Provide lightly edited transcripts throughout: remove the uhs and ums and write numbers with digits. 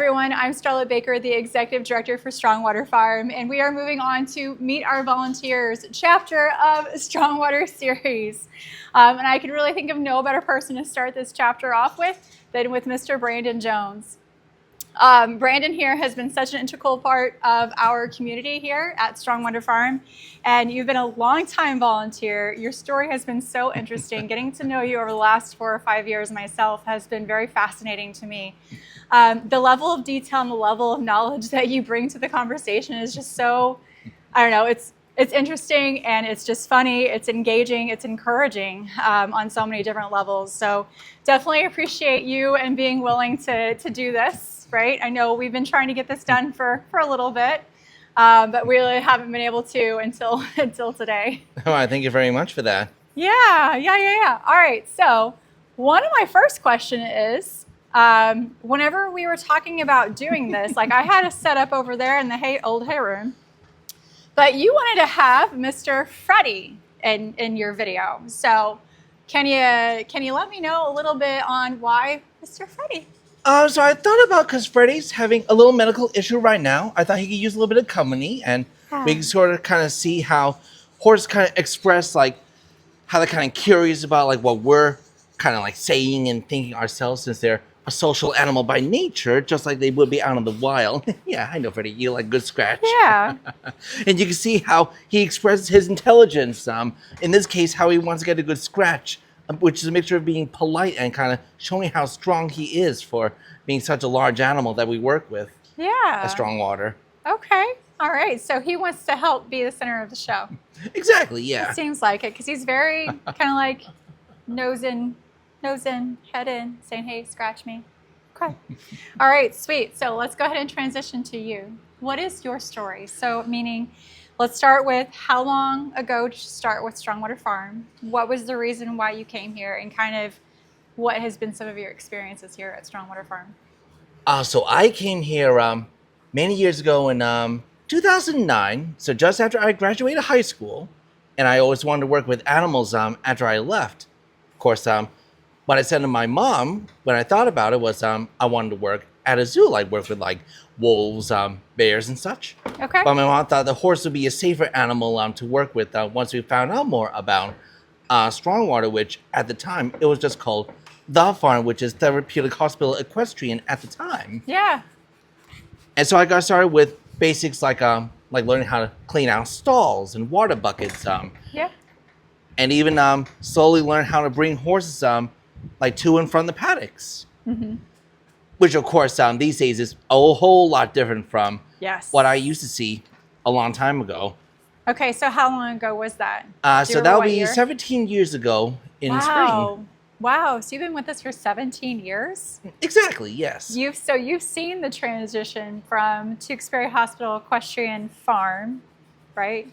everyone. I'm Starla Baker, the Executive Director for Strongwater Farm, and we are moving on to Meet Our Volunteers chapter of Strongwater series. And I can really think of no better person to start this chapter off with than with Mr. Brandon Jones. Brandon here has been such an integral part of our community here at Strongwater Farm, and you've been a long-time volunteer. Your story has been so interesting. Getting to know you over the last 4 or 5 years myself has been very fascinating to me. The level of detail and the level of knowledge that you bring to the conversation is just so, I don't know, it's interesting and it's just funny, it's engaging, it's encouraging on so many different levels. So definitely appreciate you and being willing to do this. Right? I know we've been trying to get this done for a little bit, but we really haven't been able to until today. Oh, I thank you very much for that. Yeah. All right. So one of my first question is, whenever we were talking about doing this, like I had a setup over there in the old hay room, but you wanted to have Mr. Freddie in your video. So can you let me know a little bit on why Mr. Freddie? So I thought about, because Freddie's having a little medical issue right now, I thought he could use a little bit of company, and we can sort of kind of see how horses kind of express, like, how they're kind of curious about, like, what we're kind of, like, saying and thinking ourselves, since they're a social animal by nature, just like they would be out in the wild. Yeah, I know, Freddie, you like good scratch. Yeah. And you can see how he expresses his intelligence, in this case, how he wants to get a good scratch, which is a mixture of being polite and kind of showing how strong he is for being such a large animal that we work with. Yeah. At Strongwater. Okay. All right. So he wants to help be the center of the show. Exactly, yeah. It seems like it, because he's very kind of like nose in, head in, saying, hey, scratch me. Okay. All right, sweet. So let's go ahead and transition to you. What is your story? So meaning, let's start with how long ago did you start with Strongwater Farm? What was the reason why you came here, and kind of what has been some of your experiences here at Strongwater Farm? So I came here many years ago in 2009, so just after I graduated high school, and I always wanted to work with animals after I left. Of course, what I said to my mom when I thought about it was I wanted to work at a zoo, like work with like wolves, bears, and such. Okay. But my mom thought the horse would be a safer animal to work with once we found out more about Strongwater, which at the time it was just called The Farm, which is Therapeutic Hospital Equestrian at the time. Yeah. And so I got started with basics like learning how to clean out stalls and water buckets. Yeah. And even slowly learn how to bring horses like to and from the paddocks. Mm-hmm. Which, of course, these days is a whole lot different from what I used to see a long time ago. Okay, so how long ago was that? So that would be 17 years ago in spring. Wow, so you've been with us for 17 years? Exactly, yes. You've seen the transition from Tewksbury Hospital Equestrian Farm, right?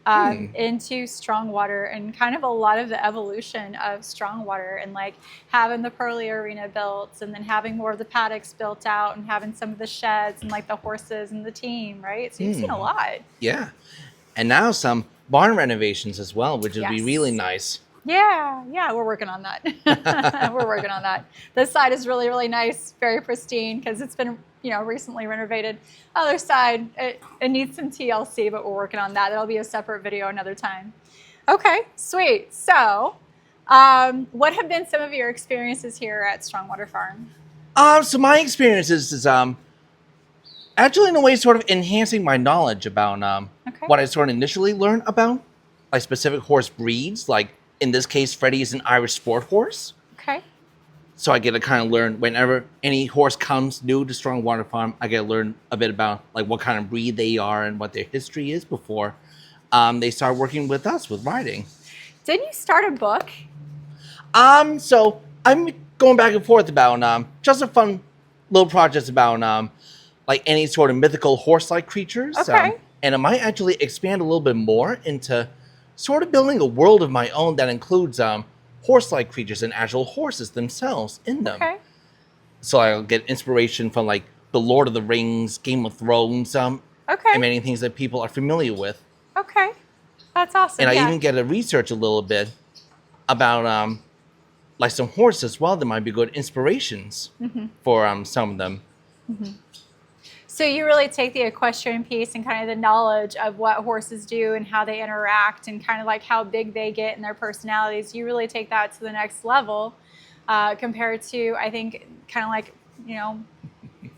Into Strongwater, and kind of a lot of the evolution of Strongwater, and like having the Pearly Arena built, and then having more of the paddocks built out, and having some of the sheds and like the horses and the team, right? So you've seen a lot. Yeah. And now some barn renovations as well, which would be really nice. Yeah, we're working on that. We're working on that. This side is really, really nice, very pristine, because it's been, recently renovated. Other side, it needs some TLC, but we're working on that. That'll be a separate video another time. Okay, sweet. So, what have been some of your experiences here at Strongwater Farm? So my experiences is actually in a way sort of enhancing my knowledge about what I sort of initially learned about, like specific horse breeds, like in this case, Freddie is an Irish sport horse. Okay. So I get to kind of learn whenever any horse comes new to Strongwater Farm, I get to learn a bit about like what kind of breed they are and what their history is before they start working with us with riding. Didn't you start a book? So I'm going back and forth about just a fun little project about like any sort of mythical horse-like creatures. Okay. And it might actually expand a little bit more into sort of building a world of my own that includes horse-like creatures and actual horses themselves in them. Okay. So I'll get inspiration from like the Lord of the Rings, Game of Thrones, and many things that people are familiar with. Okay, that's awesome. And I even get to research a little bit about like some horses as well that might be good inspirations for some of them. So you really take the equestrian piece and kind of the knowledge of what horses do and how they interact and kind of like how big they get and their personalities. You really take that to the next level compared to, I think, kind of like, you know,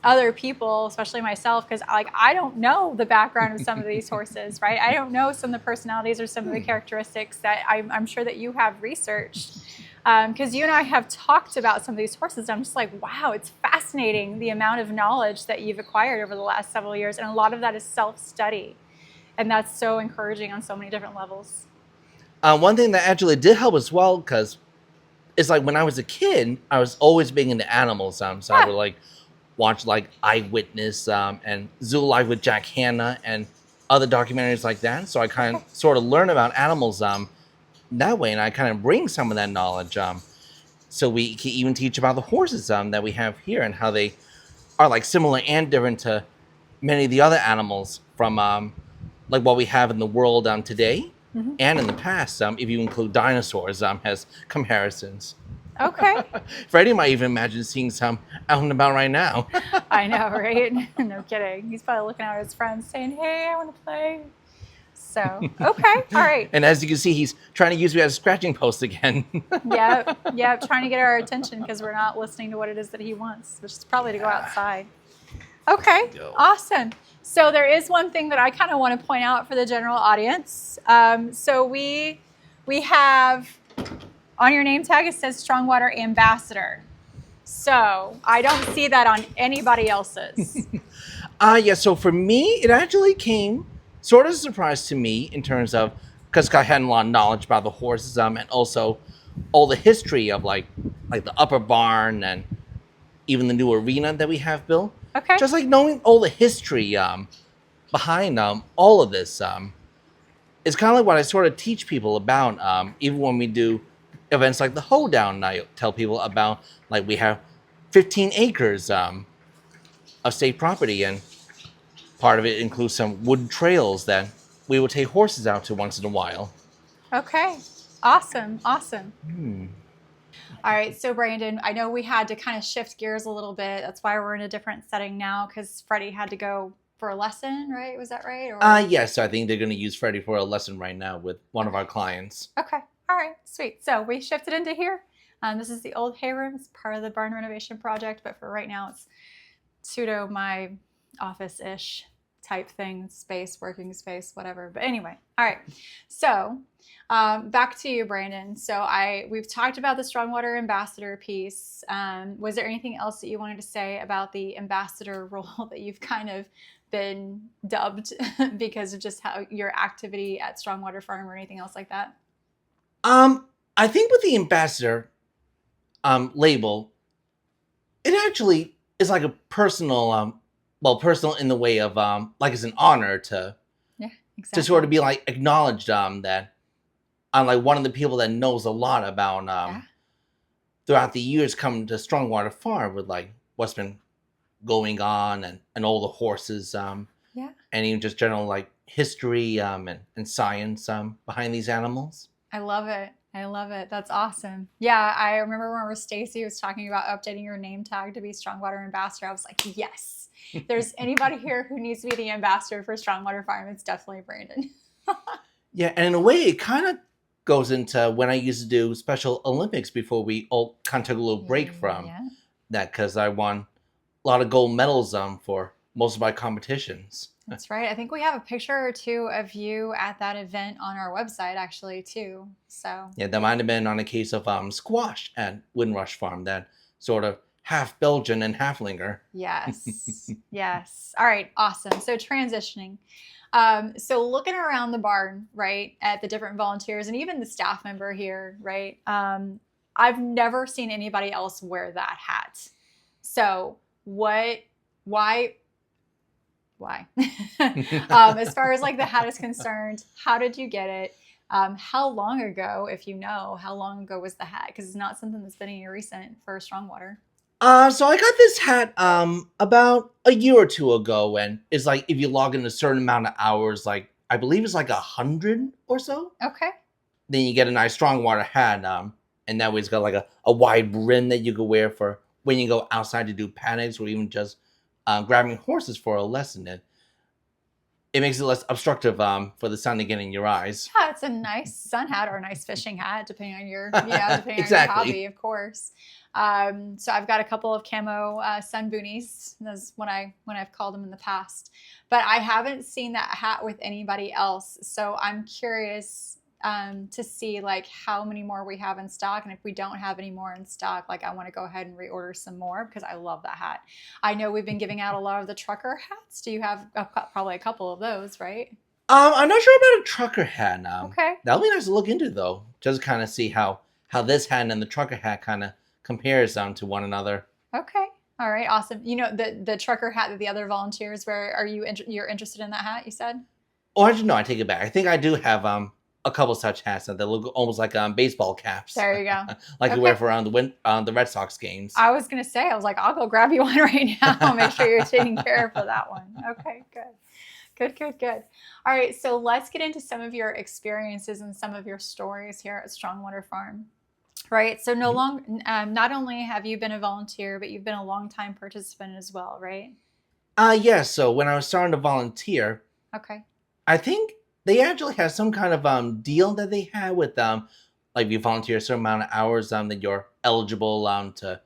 other people, especially myself, because like I don't know the background of some of these horses, right? I don't know some of the personalities or some of the characteristics that I'm sure that you have researched. Because you and I have talked about some of these horses. I'm just like, wow, it's fascinating the amount of knowledge that you've acquired over the last several years. And a lot of that is self-study. And that's so encouraging on so many different levels. One thing that actually did help as well, because it's like when I was a kid, I was always big into animals. So I would like watch like Eyewitness and Zoo Life with Jack Hanna and other documentaries like that. So I kind of sort of learn about animals that way, and I kind of bring some of that knowledge. So we can even teach about the horses that we have here and how they are like similar and different to many of the other animals from like what we have in the world today and in the past. If you include dinosaurs as comparisons. Okay. Freddie might even imagine seeing some out and about right now. I know, right? No kidding. He's probably looking at his friends saying, hey, I want to play. So, okay. All right. And as you can see, he's trying to use me as a scratching post again. Yep. Trying to get our attention because we're not listening to what it is that he wants, which is probably to go outside. Okay. Awesome. So there is one thing that I kind of want to point out for the general audience. So we have on your name tag, it says Strongwater Ambassador. So I don't see that on anybody else's. Yeah, so for me, it actually came sort of a surprise to me in terms of, because I had a lot of knowledge about the horses and also all the history of like the upper barn and even the new arena that we have built. Okay. Just like knowing all the history behind all of this is kind of like what I sort of teach people about, even when we do events like the Hoedown. I tell people about like we have 15 acres of state property, and part of it includes some wood trails that we will take horses out to once in a while. Okay. Awesome. All right. So Brandon, I know we had to kind of shift gears a little bit. That's why we're in a different setting now, because Freddie had to go for a lesson, right? Was that right? Yes, I think they're going to use Freddie for a lesson right now with one of our clients. Okay. All right. Sweet. So we shifted into here. This is the old hay room. It's part of the barn renovation project, but for right now, it's pseudo my office-ish type thing, space, working space, whatever. But anyway, all right. So back to you, Brandon. So we've talked about the Strongwater Ambassador piece. Was there anything else that you wanted to say about the ambassador role that you've kind of been dubbed because of just how your activity at Strongwater Farm or anything else like that? I think with the ambassador label, it actually is like a personal, personal in the way of like it's an honor to to sort of be like acknowledged that I'm like one of the people that knows a lot about throughout the years coming to Strongwater Farm with like what's been going on and all the horses and even just general like history and science behind these animals. I love it. That's awesome. Yeah, I remember when Stacy was talking about updating your name tag to be Strongwater Ambassador. I was like, yes. If there's anybody here who needs to be the ambassador for Strongwater Farm, it's definitely Brandon. Yeah, and in a way, it kind of goes into when I used to do Special Olympics before we all kind of took a little break from that, because I won a lot of gold medals for most of my competitions. That's right. I think we have a picture or two of you at that event on our website, actually, too. So yeah, that might have been on a case of squash at Windrush Farm, that sort of half Belgian and half Linger. Yes. Yes. All right. Awesome. So transitioning. So looking around the barn, right, at the different volunteers and even the staff member here, right, I've never seen anybody else wear that hat. So why? As far as like the hat is concerned, how did you get it? How long ago, if you know, how long ago was the hat? Because it's not something that's been any recent for Strongwater. So I got this hat about a year or two ago, and it's like if you log in a certain amount of hours, like I believe it's like 100 or so. Okay. Then you get a nice Strongwater hat, and that way it's got like a wide brim that you could wear for when you go outside to do paddocks or even just grabbing horses for a lesson. It makes it less obstructive for the sun to get in your eyes. Yeah, it's a nice sun hat or a nice fishing hat, depending on your depending on your Exactly. hobby, of course. So I've got a couple of camo sun boonies. That's what I've called them in the past. But I haven't seen that hat with anybody else. So I'm curious to see like how many more we have in stock, and if we don't have any more in stock, like I want to go ahead and reorder some more because I love that hat. I know we've been giving out a lot of the trucker hats. Do you have probably a couple of those, right? I'm not sure about a trucker hat now. Okay. That'll be nice to look into though, just kind of see how this hat and the trucker hat kind of compares to one another. Okay. All right. Awesome. You know the trucker hat that the other volunteers wear. Are you're interested in that hat? You said. Oh, actually, no, I take it back. I think I do have a couple such hats that look almost like baseball caps. There you go. Like you wear for the Red Sox games. I was gonna say, I was like, I'll go grab you one right now. Make sure you're taking care of for that one. Okay, good. All right, so let's get into some of your experiences and some of your stories here at Strongwater Farm. Right. So not only have you been a volunteer, but you've been a longtime participant as well, right? Yes. So when I was starting to volunteer, Okay. I think they actually had some kind of deal that they had with like you volunteer a certain amount of hours that you're eligible to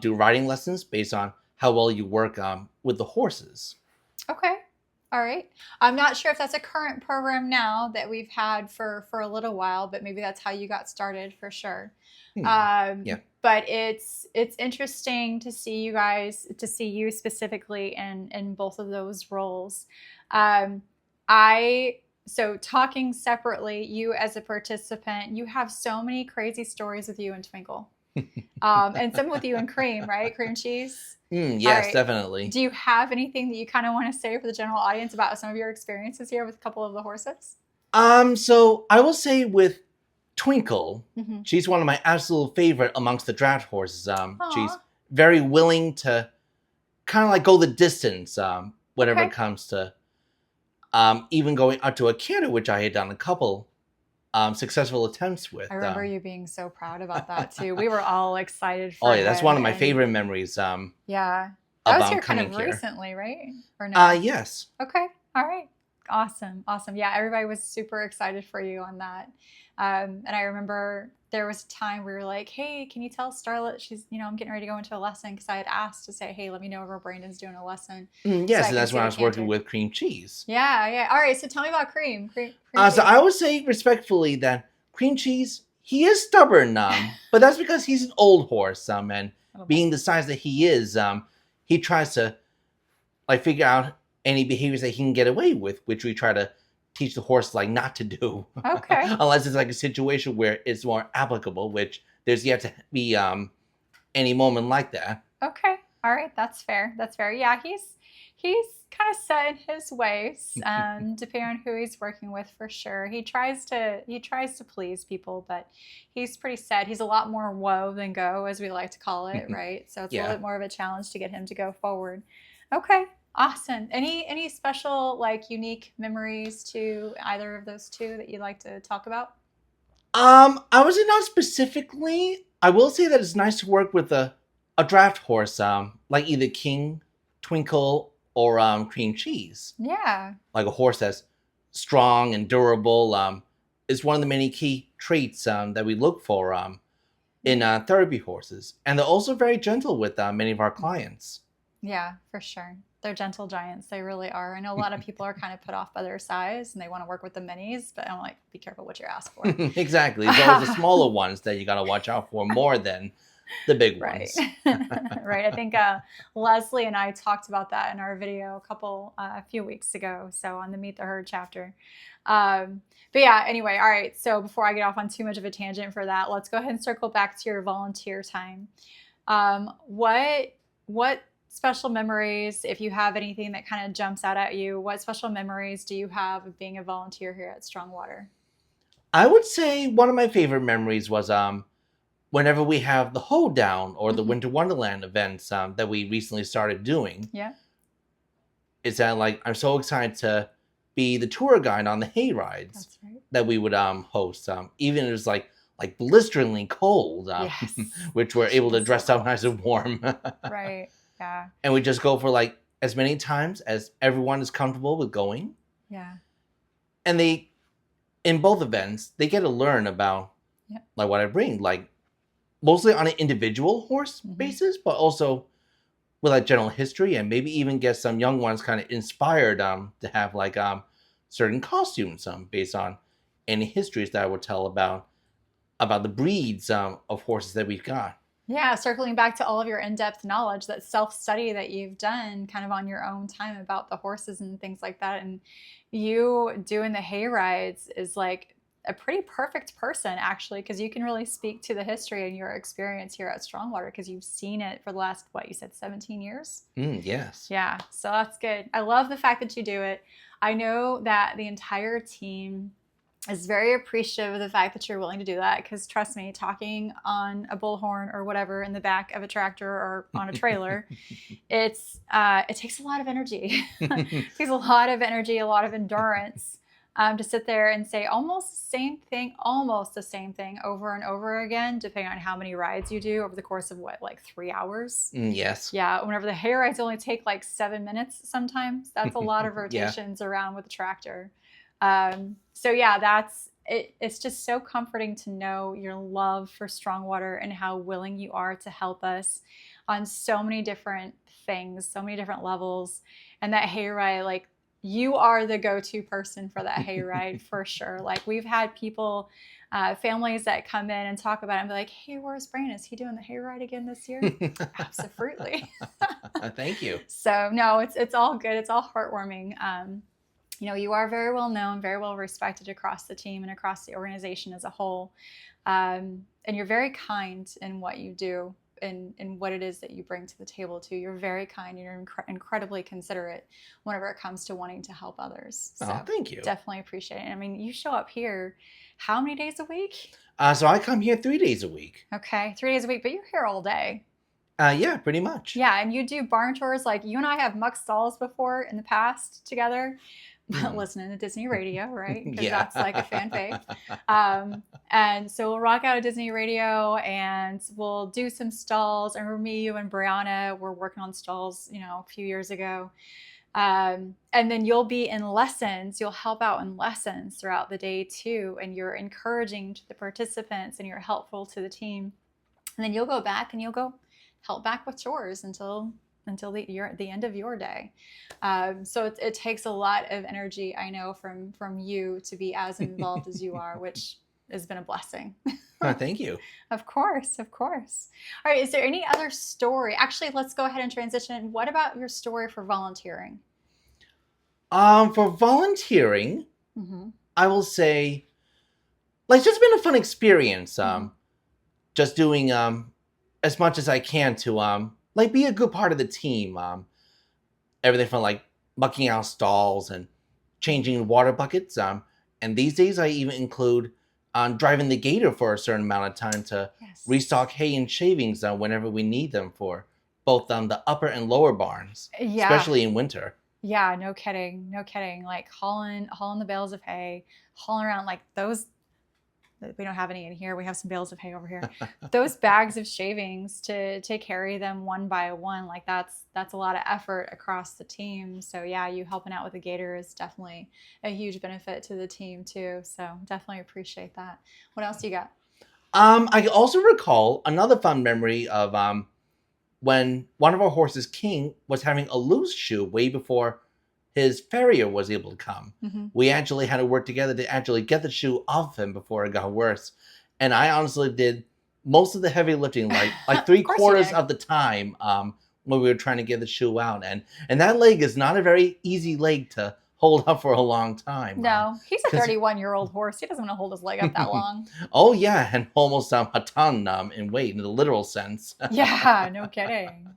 do riding lessons based on how well you work with the horses. Okay. All right. I'm not sure if that's a current program now that we've had for a little while, but maybe that's how you got started for sure. Yeah. But it's interesting to see you specifically in both of those roles. So talking separately, you as a participant, you have so many crazy stories with you and Twinkle. And some with you and Cream, right? Cream cheese. Yes, right. definitely. Do you have anything that you kind of want to say for the general audience about some of your experiences here with a couple of the horses? So I will say with Twinkle, she's one of my absolute favorite amongst the draft horses. She's very willing to kind of like go the distance whenever it comes to even going up to a canter, which I had done a couple successful attempts with. I remember you being so proud about that too. We were all excited for yeah, that's one of my favorite memories. Yeah. That was here kind of recently, right? Or no? Yes. Okay. All right. Awesome. Yeah, everybody was super excited for you on that. And I remember there was a time we were like, hey, can you tell Starlet she's, I'm getting ready to go into a lesson, because I had asked to say, hey, let me know if Brandon's doing a lesson. Yes, so that's when I was working with Cream Cheese. Yeah. All right, so tell me about Cream. Cream so I would say respectfully that Cream Cheese, he is stubborn, but that's because he's an old horse, and being the size that he is, he tries to like figure out any behaviors that he can get away with, which we try to teach the horse like not to do. Okay. Unless it's like a situation where it's more applicable, which there's yet to be any moment like that. Okay. All right. That's fair. Yeah, he's kind of set in his ways, depending on who he's working with for sure. He tries to please people, but he's pretty set. He's a lot more whoa than go, as we like to call it, right? So it's a little bit more of a challenge to get him to go forward. Okay. Awesome. Any special, like, unique memories to either of those two that you'd like to talk about? I would say not specifically. I will say that it's nice to work with a draft horse, like either King, Twinkle, or Cream Cheese. Yeah. Like a horse that's strong and durable. Is one of the many key traits that we look for in therapy horses. And they're also very gentle with many of our clients. Yeah, for sure. They're gentle giants. They really are. I know a lot of people are kind of put off by their size and they want to work with the minis, but I'm like, be careful what you ask for. Exactly. It's always the smaller ones that you got to watch out for more than the big ones. Right. I think Leslie and I talked about that in our video a few weeks ago. So on the Meet the Herd chapter. But yeah, anyway. All right. So before I get off on too much of a tangent for that, let's go ahead and circle back to your volunteer time. What special memories, if you have anything that kind of jumps out at you, what special memories do you have of being a volunteer here at Strongwater? I would say one of my favorite memories was whenever we have the Hoedown or the Winter Wonderland events that we recently started doing. Yeah. Is that like I'm so excited to be the tour guide on the hay rides that we would host. Even if it was like blisteringly cold, which we're able to dress up nice and warm. Right. Yeah. And we just go for like as many times as everyone is comfortable with going. Yeah. And in both events, they get to learn about like what I bring, like mostly on an individual horse basis, but also with like general history, and maybe even get some young ones kind of inspired to have like certain costumes based on any histories that I would tell about the breeds of horses that we've got. Yeah, circling back to all of your in-depth knowledge, that self-study that you've done kind of on your own time about the horses and things like that. And you doing the hay rides is like a pretty perfect person, actually, because you can really speak to the history and your experience here at Strongwater because you've seen it for the last, what you said, 17 years? Yes. Yeah, so that's good. I love the fact that you do it. I know that the entire team is very appreciative of the fact that you're willing to do that because trust me, talking on a bullhorn or whatever in the back of a tractor or on a trailer, it takes a lot of energy. It takes a lot of energy, a lot of endurance to sit there and say almost the same thing over and over again, depending on how many rides you do over the course of what, like 3 hours? Yes. Yeah, whenever the hay rides only take like 7 minutes sometimes, that's a lot of rotations around with the tractor. So yeah, that's it. It's just so comforting to know your love for Strongwater and how willing you are to help us on so many different things, so many different levels. And that hayride, like you are the go-to person for that hayride for sure. Like we've had people, families that come in and talk about it and be like, "Hey, where's Brain? Is he doing the hayride again this year?" Absolutely. Thank you. So no, it's all good. It's all heartwarming. You are very well known, very well respected across the team and across the organization as a whole. And you're very kind in what you do and what it is that you bring to the table too. You're very kind and you're incredibly considerate whenever it comes to wanting to help others. So thank you. Definitely appreciate it. I mean, you show up here how many days a week? So I come here 3 days a week. Okay, 3 days a week, but you're here all day. Yeah, pretty much. Yeah, and you do barn tours. Like you and I have mucked stalls before in the past together. Listening to Disney radio, right? Because that's like a fan fave. And so we'll rock out a Disney radio and we'll do some stalls. I remember me, you, and Brianna were working on stalls, a few years ago. And then you'll be in lessons. You'll help out in lessons throughout the day too. And you're encouraging to the participants and you're helpful to the team. And then you'll go back and you'll go help back with chores until the end of your day. So it takes a lot of energy, I know, from you to be as involved as you are, which has been a blessing. Thank you. Of course. All right, is there any other story? Actually, let's go ahead and transition. What about your story for volunteering? For volunteering, I will say, like, it's just been a fun experience. Just doing as much as I can to like be a good part of the team. Everything from like mucking out stalls and changing water buckets. And these days I even include driving the gator for a certain amount of time to restock hay and shavings whenever we need them for both the upper and lower barns, especially in winter. Yeah, no kidding. Like hauling the bales of hay, hauling around like those. We don't have any in here. We have some bales of hay over here. Those bags of shavings to carry them one by one, like that's a lot of effort across the team. So yeah, you helping out with the gator is definitely a huge benefit to the team too. So definitely appreciate that. What else do you got? I also recall another fun memory of when one of our horses, King, was having a loose shoe way before his farrier was able to come. We actually had to work together to actually get the shoe off him before it got worse. And I honestly did most of the heavy lifting, like 3/4 of the time when we were trying to get the shoe out. And that leg is not a very easy leg to hold up for a long time. No, he's a 31-year-old horse. He doesn't want to hold his leg up that long. Oh yeah, and almost a ton in weight in the literal sense. Yeah, no kidding.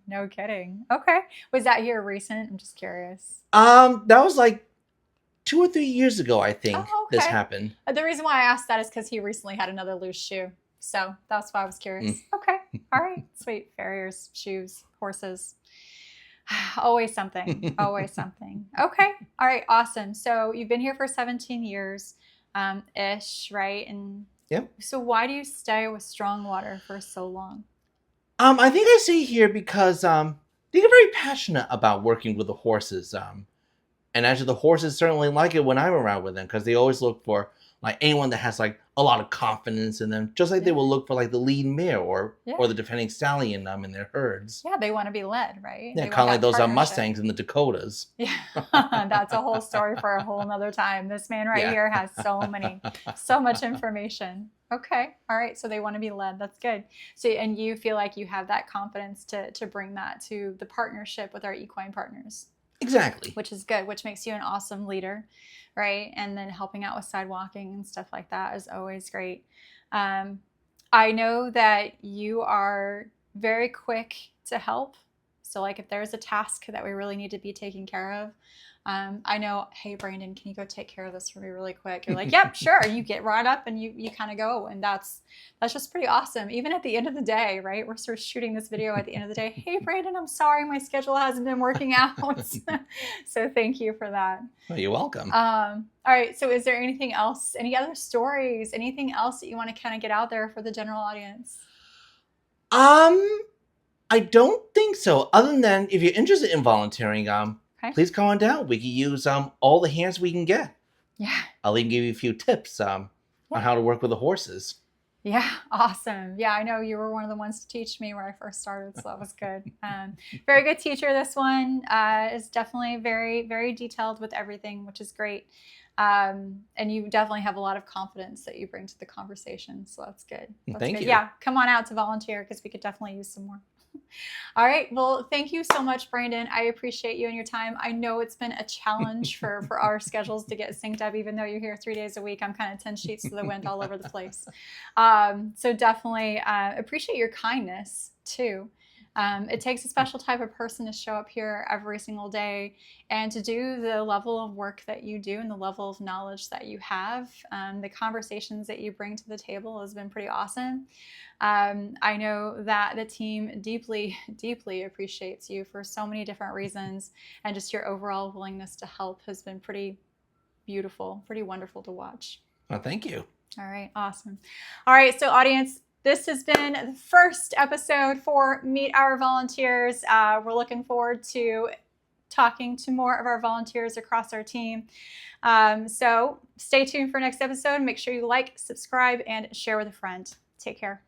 Okay, was that here recent? I'm just curious. That was like 2 or 3 years ago, I think. This happened. The reason why I asked that is because he recently had another loose shoe, so that's why I was curious. Okay, all right, sweet. Farriers, shoes, horses. Always something. Okay. All right. Awesome. So you've been here for 17 years, ish, right? And so why do you stay with Strongwater for so long? I think I stay here because they get very passionate about working with the horses. And actually, the horses certainly like it when I'm around with them because they always look for like anyone that has like a lot of confidence in them, just like they will look for like the lead mare or the defending stallion in their herds. Yeah, they want to be led, right? Yeah, kind of like those Mustangs in the Dakotas. Yeah, that's a whole story for a whole nother time. This man right here has so much information. Okay, all right. So they want to be led. That's good. So, and you feel like you have that confidence to bring that to the partnership with our equine partners. Exactly. Which is good, which makes you an awesome leader, right? And then helping out with sidewalking and stuff like that is always great. I know that you are very quick to help. So like if there's a task that we really need to be taken care of, I know, hey, Brandon, can you go take care of this for me really quick? You're like, yep, sure. You get right up and you kind of go. And that's just pretty awesome. Even at the end of the day, right? We're sort of shooting this video at the end of the day. Hey, Brandon, I'm sorry. My schedule hasn't been working out. So thank you for that. Oh, you're welcome. All right. So is there anything else, any other stories, anything else that you want to kind of get out there for the general audience? I don't think so. Other than if you're interested in volunteering, please come on down. We can use all the hands we can get. Yeah. I'll even give you a few tips on how to work with the horses. Yeah, awesome. Yeah, I know you were one of the ones to teach me when I first started, so that was good. Very good teacher. This one is definitely very, very detailed with everything, which is great. And you definitely have a lot of confidence that you bring to the conversation, so that's good. Thank you. Yeah, come on out to volunteer because we could definitely use some more. All right. Well, thank you so much, Brandon. I appreciate you and your time. I know it's been a challenge for our schedules to get synced up, even though you're here 3 days a week. I'm kind of 10 sheets to the wind all over the place. So definitely appreciate your kindness too. It takes a special type of person to show up here every single day and to do the level of work that you do and the level of knowledge that you have. The conversations that you bring to the table has been pretty awesome. I know that the team deeply, deeply appreciates you for so many different reasons, and just your overall willingness to help has been pretty beautiful, pretty wonderful to watch. Well, thank you. All right, awesome. All right, so audience, this has been the first episode for Meet Our Volunteers. We're looking forward to talking to more of our volunteers across our team. So stay tuned for next episode. Make sure you like, subscribe, and share with a friend. Take care.